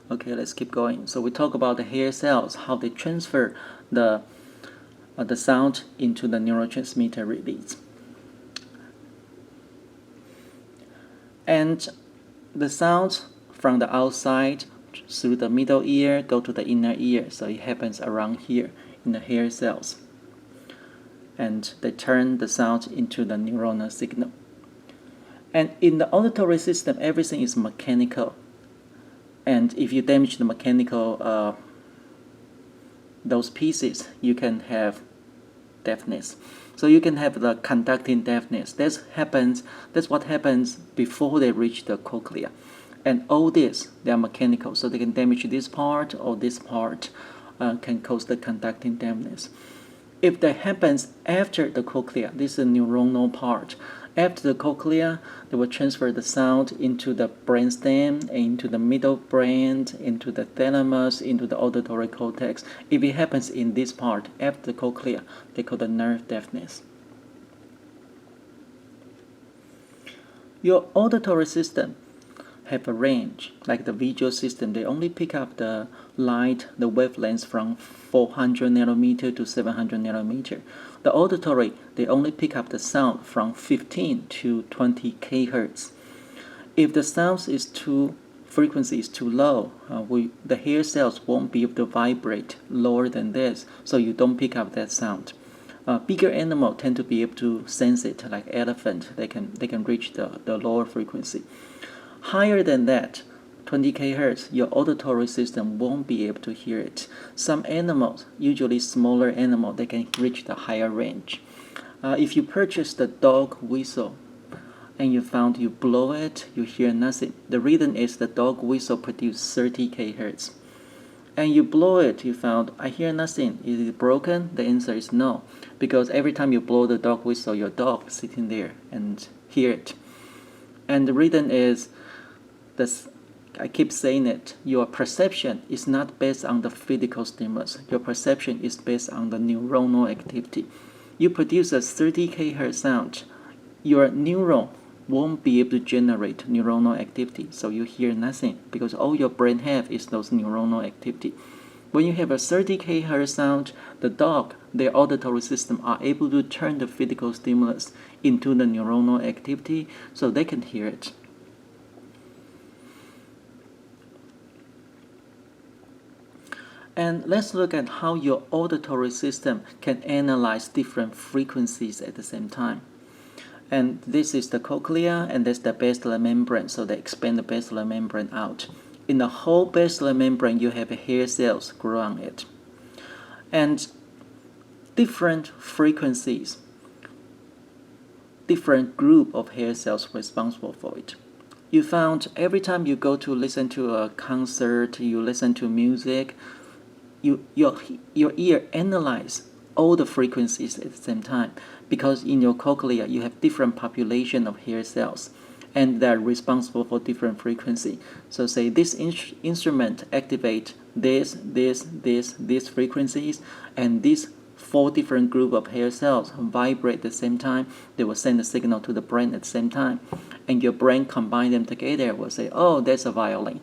Okay, let's keep going. So we talk about the hair cells, how they transfer the sound into the neurotransmitter release. And the sound from the outside through the middle ear go to the inner ear. So it happens around here in the hair cells. And they turn the sound into the neuronal signal. And in the auditory system, everything is mechanical. And if you damage the mechanical those pieces, you can have deafness. So you can have the conducting deafness. That's what happens before they reach the cochlea. And all this, they are mechanical, so they can damage this part or this part, can cause the conducting deafness. If that happens after the cochlea, this is the neuronal part. After the cochlea, they will transfer the sound into the brainstem, into the middle brain, into the thalamus, into the auditory cortex. If it happens in this part, after the cochlea, they call the nerve deafness. Your auditory system have a range, like the visual system. They only pick up the light, the wavelengths from 400 nanometer to 700 nanometer. The auditory, they only pick up the sound from 15 to 20 kHz. If the sound is frequency is too low, the hair cells won't be able to vibrate lower than this, so you don't pick up that sound. Bigger animals tend to be able to sense it, like elephant. They can reach the lower frequency. Higher than that, 20 kHz, your auditory system won't be able to hear it. Some animals, usually smaller animals, they can reach the higher range. If you purchase the dog whistle and you found you blow it, you hear nothing. The reason is the dog whistle produces 30 kHz. And you blow it, you found, I hear nothing. Is it broken? The answer is no. Because every time you blow the dog whistle, your dog is sitting there and hear it. And the reason is, I keep saying it, your perception is not based on the physical stimulus. Your perception is based on the neuronal activity. You produce a 30 kHz sound, your neuron won't be able to generate neuronal activity, so you hear nothing, because all your brain have is those neuronal activity. When you have a 30 kHz sound, the dog, their auditory system, are able to turn the physical stimulus into the neuronal activity, so they can hear it. And let's look at how your auditory system can analyze different frequencies at the same time. And this is the cochlea, and that's the basilar membrane, so they expand the basilar membrane out. In the whole basilar membrane, you have hair cells grow on it. And different frequencies, different group of hair cells responsible for it. You found every time you go to listen to a concert, you listen to music, your ear analyze all the frequencies at the same time, because in your cochlea you have different population of hair cells and they're responsible for different frequency. So say this instrument activate these frequencies, and these 4 different group of hair cells vibrate at the same time. They will send a signal to the brain at the same time, and your brain combine them together will say, oh, that's a violin.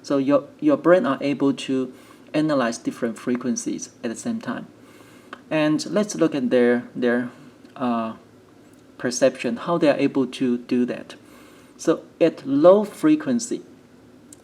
So your brain are able to analyze different frequencies at the same time. And let's look at their perception, how they are able to do that. So at low frequency,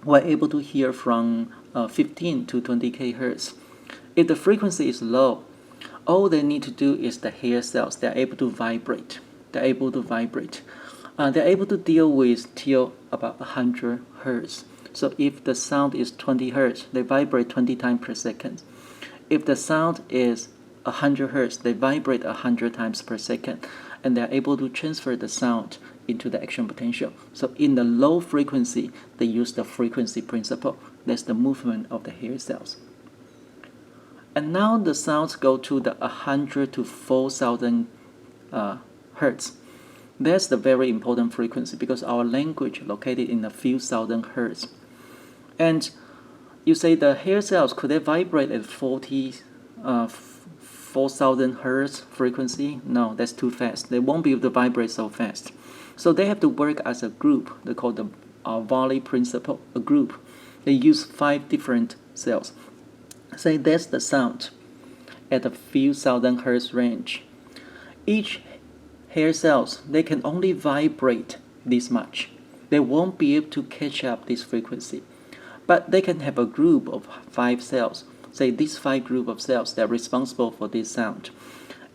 we're able to hear from 15 to 20 kHz. If the frequency is low, all they need to do is the hair cells, they're able to vibrate. They're able to vibrate. They're able to deal with till about 100 Hertz. So if the sound is 20 Hertz, they vibrate 20 times per second. If the sound is 100 Hertz, they vibrate 100 times per second, and they're able to transfer the sound into the action potential. So in the low frequency, they use the frequency principle. That's the movement of the hair cells. And now the sounds go to the 100 to 4,000 Hertz. That's the very important frequency, because our language located in a few thousand Hertz. And you say the hair cells, could they vibrate at 4,000 Hertz frequency? No, that's too fast. They won't be able to vibrate so fast. So they have to work as a group. They call the volley principle, a group. They use 5 different cells. Say that's the sound at a few thousand hertz range. Each hair cells, they can only vibrate this much. They won't be able to catch up this frequency. But they can have a group of 5 cells. Say these 5 group of cells, they're responsible for this sound.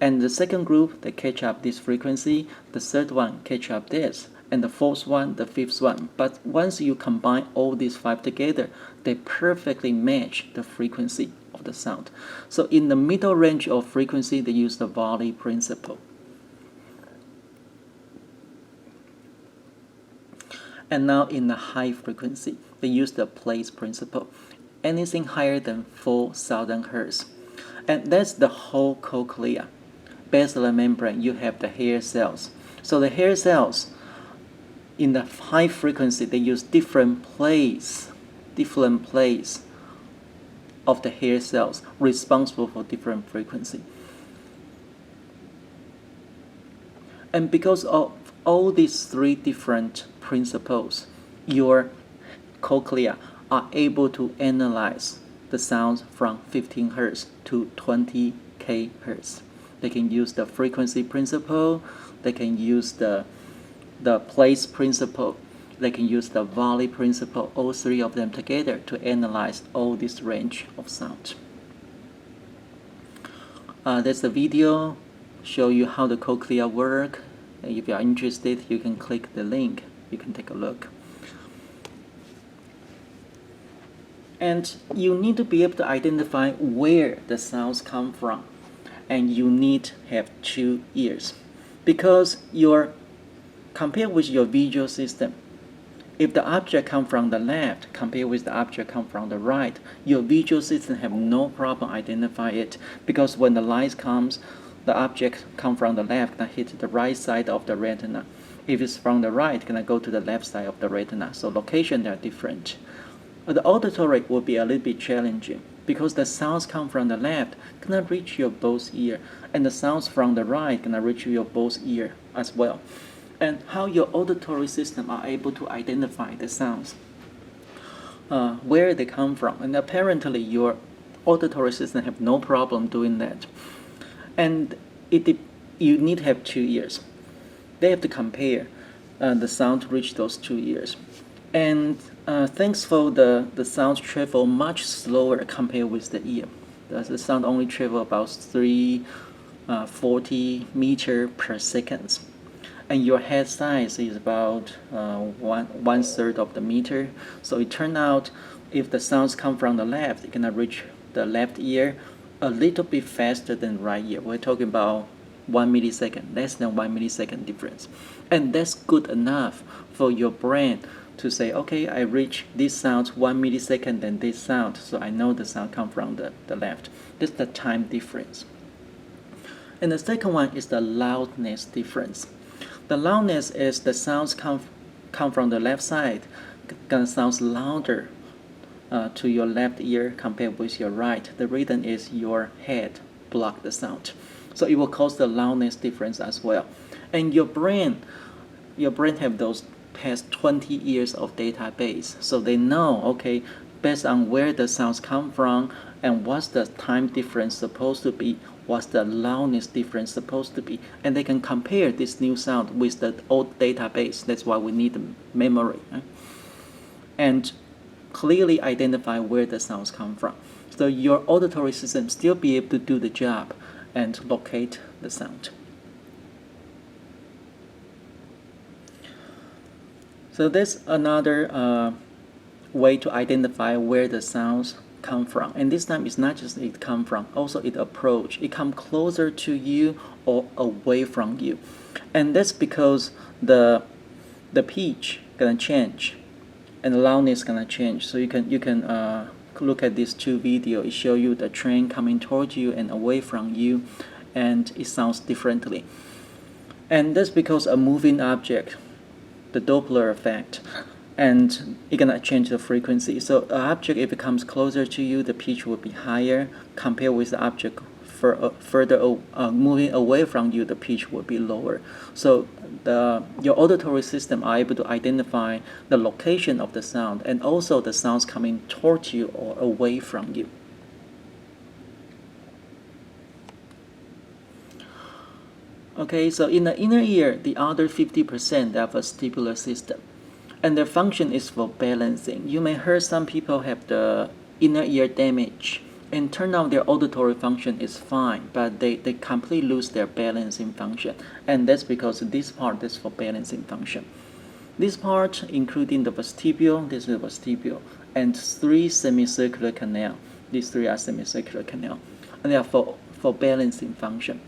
And the second group, they catch up this frequency. The third one catch up this. And the fourth one, the fifth one. But once you combine all these 5 together, they perfectly match the frequency of the sound. So in the middle range of frequency, they use the volley principle. And now in the high frequency, they use the place principle. Anything higher than 4,000 Hertz. And that's the whole cochlea. Basilar membrane, you have the hair cells. So the hair cells, in the high frequency, they use different place of the hair cells responsible for different frequency. And because of all these 3 different principles, your cochlea are able to analyze the sounds from 15 Hz to 20 kHz. They can use the frequency principle, they can use the place principle, they can use the volley principle, all 3 of them together to analyze all this range of sound. That's the video, show you how the cochlea work. If you are interested, you can click the link, you can take a look. And you need to be able to identify where the sounds come from. And you need to have 2 ears. Because compared with your visual system, if the object comes from the left compared with the object comes from the right, your visual system have no problem identify it. Because when the light comes, the object comes from the left, gonna hit the right side of the retina. If it's from the right, gonna go to the left side of the retina. So location are different. The auditory will be a little bit challenging because the sounds come from the left gonna reach your both ear, and the sounds from the right gonna reach your both ear as well. And how your auditory system are able to identify the sounds, where they come from, and apparently your auditory system have no problem doing that. And you need to have 2 ears. They have to compare the sound to reach those 2 ears. And thankfully, the sounds travel much slower compared with the ear. The sound only travel about 340 meters per second. And your head size is about one third of the meter. So it turns out if the sounds come from the left, it can reach the left ear a little bit faster than right ear. We're talking about 1 millisecond, less than 1 millisecond difference. And that's good enough for your brain to say, okay, I reach this sound 1 millisecond than this sound, so I know the sound comes from the left. That's the time difference. And the second one is the loudness difference. The loudness is the sounds come from the left side, gonna sound louder to your left ear compared with your right. The reason is your head block the sound. So it will cause the loudness difference as well. And your brain have those past 20 years of database. So they know, okay, based on where the sounds come from and what's the time difference supposed to be, what's the loudness difference supposed to be, and they can compare this new sound with the old database. That's why we need the memory. Right? And clearly identify where the sounds come from. So your auditory system still be able to do the job and locate the sound. So that's another way to identify where the sounds come from. And this time it's not just it come from, also it approach. It come closer to you or away from you. And that's because the pitch gonna change and the loudness gonna change. So you can look at these 2 videos. It show you the train coming towards you and away from you, and it sounds differently. And that's because a moving object, the Doppler effect, and it's gonna change the frequency. So an object, if it comes closer to you, the pitch will be higher compared with the object moving away from you, the pitch will be lower. So your auditory system are able to identify the location of the sound and also the sounds coming towards you or away from you. Okay, so in the inner ear, the other 50% have a vestibular system, and their function is for balancing. You may hear some people have the inner ear damage, and turn out their auditory function is fine, but they completely lose their balancing function, and that's because this part is for balancing function. This part, including the vestibule, this is the vestibule, and 3 semicircular canal. These 3 are semicircular canal, and they are for balancing function.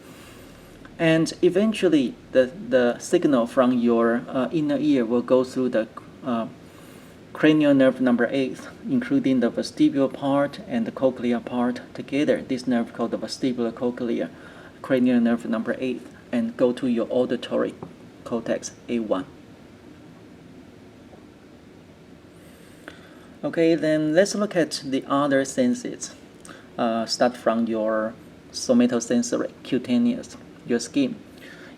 And eventually, the signal from your inner ear will go through the cranial nerve number 8, including the vestibular part and the cochlear part together. This nerve called the vestibular cochlear cranial nerve number 8, and go to your auditory cortex A1. Okay, then let's look at the other senses. Start from your somatosensory, cutaneous, your skin.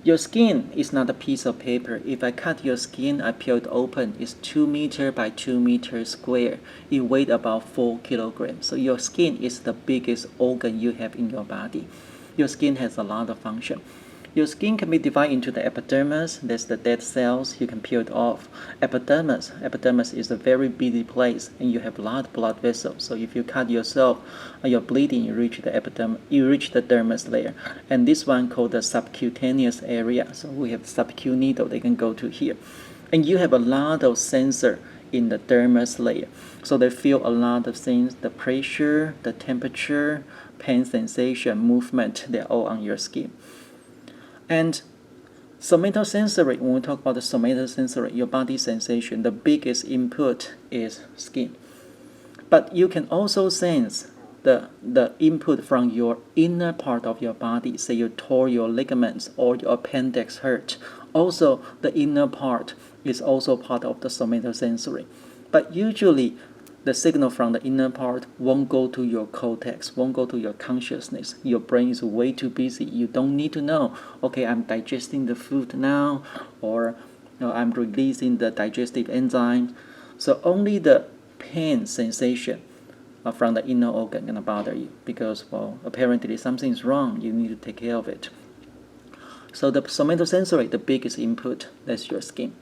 Your skin is not a piece of paper. If I cut your skin, I peel it open, it's 2 meter by 2 meters square. It weighs about 4 kilograms. So your skin is the biggest organ you have in your body. Your skin has a lot of function. Your skin can be divided into the epidermis, that's the dead cells, you can peel it off. Epidermis is a very busy place, and you have a lot of blood vessels. So if you cut yourself, you're bleeding, you reach the epidermis, you reach the dermis layer. And this one called the subcutaneous area. So we have sub-Q needle, they can go to here. And you have a lot of sensor in the dermis layer. So they feel a lot of things, the pressure, the temperature, pain sensation, movement, they're all on your skin. And somatosensory, when we talk about the somatosensory, your body sensation, the biggest input is skin. But you can also sense the input from your inner part of your body, say you tore your ligaments or your appendix hurt. Also, the inner part is also part of the somatosensory. But usually, the signal from the inner part won't go to your cortex, won't go to your consciousness. Your brain is way too busy. You don't need to know, okay, I'm digesting the food now, or I'm releasing the digestive enzyme. So only the pain sensation from the inner organ gonna bother you, because, well, apparently something is wrong. You need to take care of it. So the somatosensory, the biggest input, that's your skin.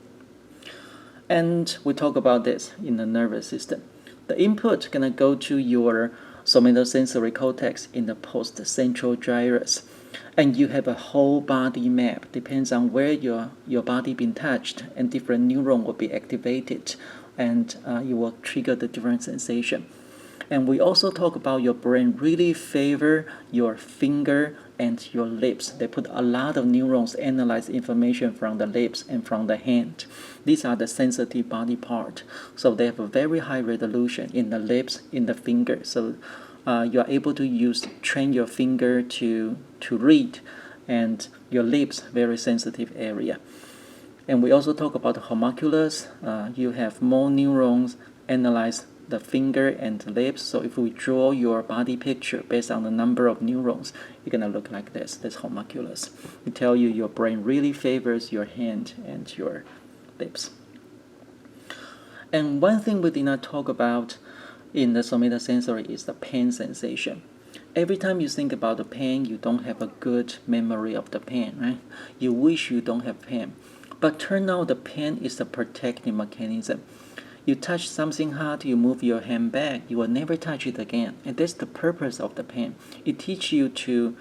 And we talk about this in the nervous system. The input gonna go to your somatosensory cortex in the post-central gyrus, and you have a whole body map. Depends on where your body been touched, and different neuron will be activated, and you will trigger the different sensation. And we also talk about your brain really favor your finger and your lips. They put a lot of neurons analyze information from the lips and from the hand. These are the sensitive body part. So they have a very high resolution in the lips, in the finger. So you are able to train your finger to read, and your lips, very sensitive area. And we also talk about the homunculus. You have more neurons analyze the finger and the lips. So if we draw your body picture based on the number of neurons, you're gonna look like this. That's homunculus. It tell you your brain really favors your hand and your lips. And one thing we did not talk about in the somatosensory is the pain sensation. Every time you think about the pain, you don't have a good memory of the pain, right? You wish you don't have pain. But turn out the pain is a protective mechanism. You touch something hot, you move your hand back, you will never touch it again. And that's the purpose of the pain. It teaches you to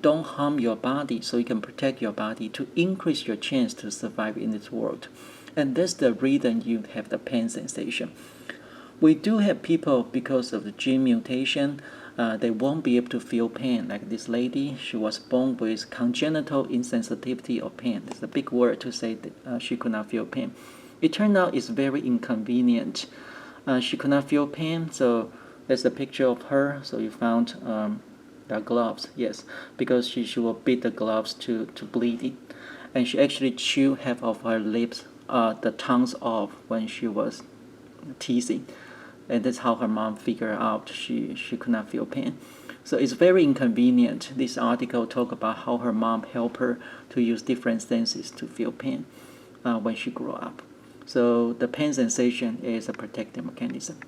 don't harm your body, so you can protect your body, to increase your chance to survive in this world. And that's the reason you have the pain sensation. We do have people, because of the gene mutation, they won't be able to feel pain. Like this lady, she was born with congenital insensitivity of pain. It's a big word to say that she could not feel pain. It turned out it's very inconvenient. She could not feel pain, so there's a picture of her. So you found the gloves, yes, because she will beat the gloves to bleeding. And she actually chewed half of her lips, the tongues off when she was teasing. And that's how her mom figured out she could not feel pain. So it's very inconvenient. This article talk about how her mom helped her to use different senses to feel pain when she grew up. So the pain sensation is a protective mechanism.